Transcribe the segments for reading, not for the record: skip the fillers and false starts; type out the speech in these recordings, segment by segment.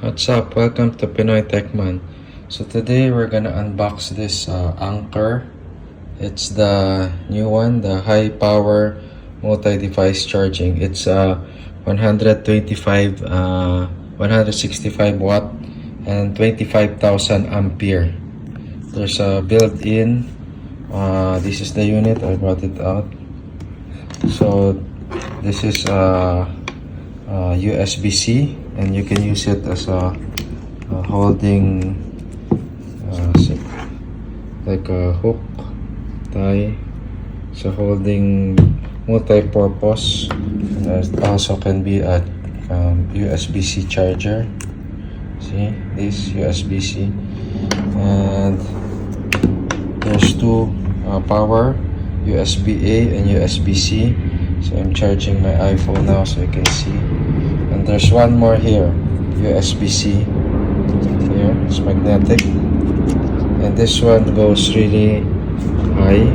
What's up? Welcome to Pinoy Techman. So today we're gonna unbox this Anker. It's the new one, the high power multi-device charging. It's 125 165 watt and 25,000 ampere. There's a built-in this is the unit. I brought it out. So this is USB-C, and you can use it as a holding like a hook tie. So holding multi-purpose, and it also can be a USB-C charger. See this USB-C, and there's two power, USB-A and USB-C. So I'm charging my iPhone now, so you can see. And there's one more here, USB-C. Here, it's magnetic. And this one goes really high.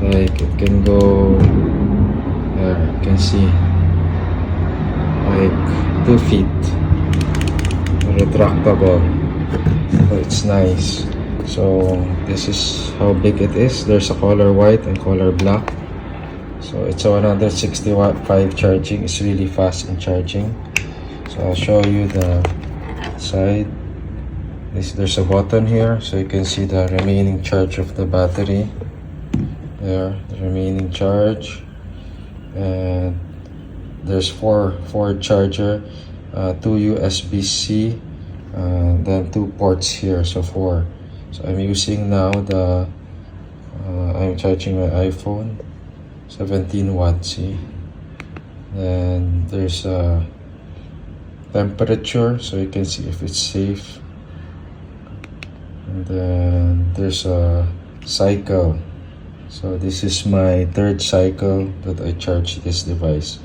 Like it can go, there, you can see, like 2 feet. Retractable. So it's nice. So this is how big it is. There's a color white and color black. So it's a 160 watt 5 charging. It's really fast in charging. So I'll show you the side. There's a button here, so you can see the remaining charge of the battery. There, the remaining charge. And there's four charger, 2 USB-C, then 2 ports here, so 4. So I'm using now the I'm charging my iPhone. 17 watts, see. Then there's a temperature, so you can see if it's safe. And then there's a cycle. So this is my 3rd cycle that I charge this device.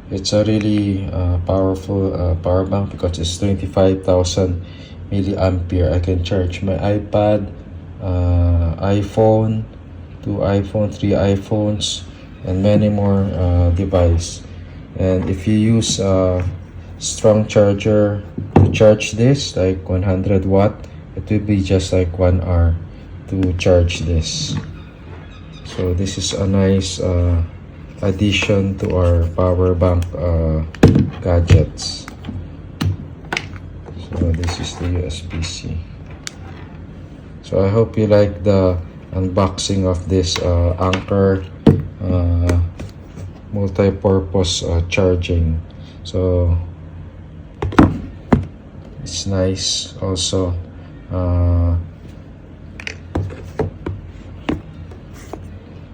It's a really powerful power bank because it's 25,000 milliampere. I can charge my iPad, iPhone, 2 iPhone, 3 iPhones, and many more device. And if you use a strong charger to charge this, like 100 watt, it will be just like 1 hour to charge this. So this is a nice addition to our power bank gadgets. So this is the USB-C. So I hope you like the unboxing of this Anker multi-purpose charging. So it's nice also.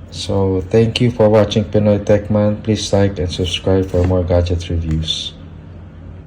So thank you for watching Pinoy Techman. Please like and subscribe for more gadget reviews.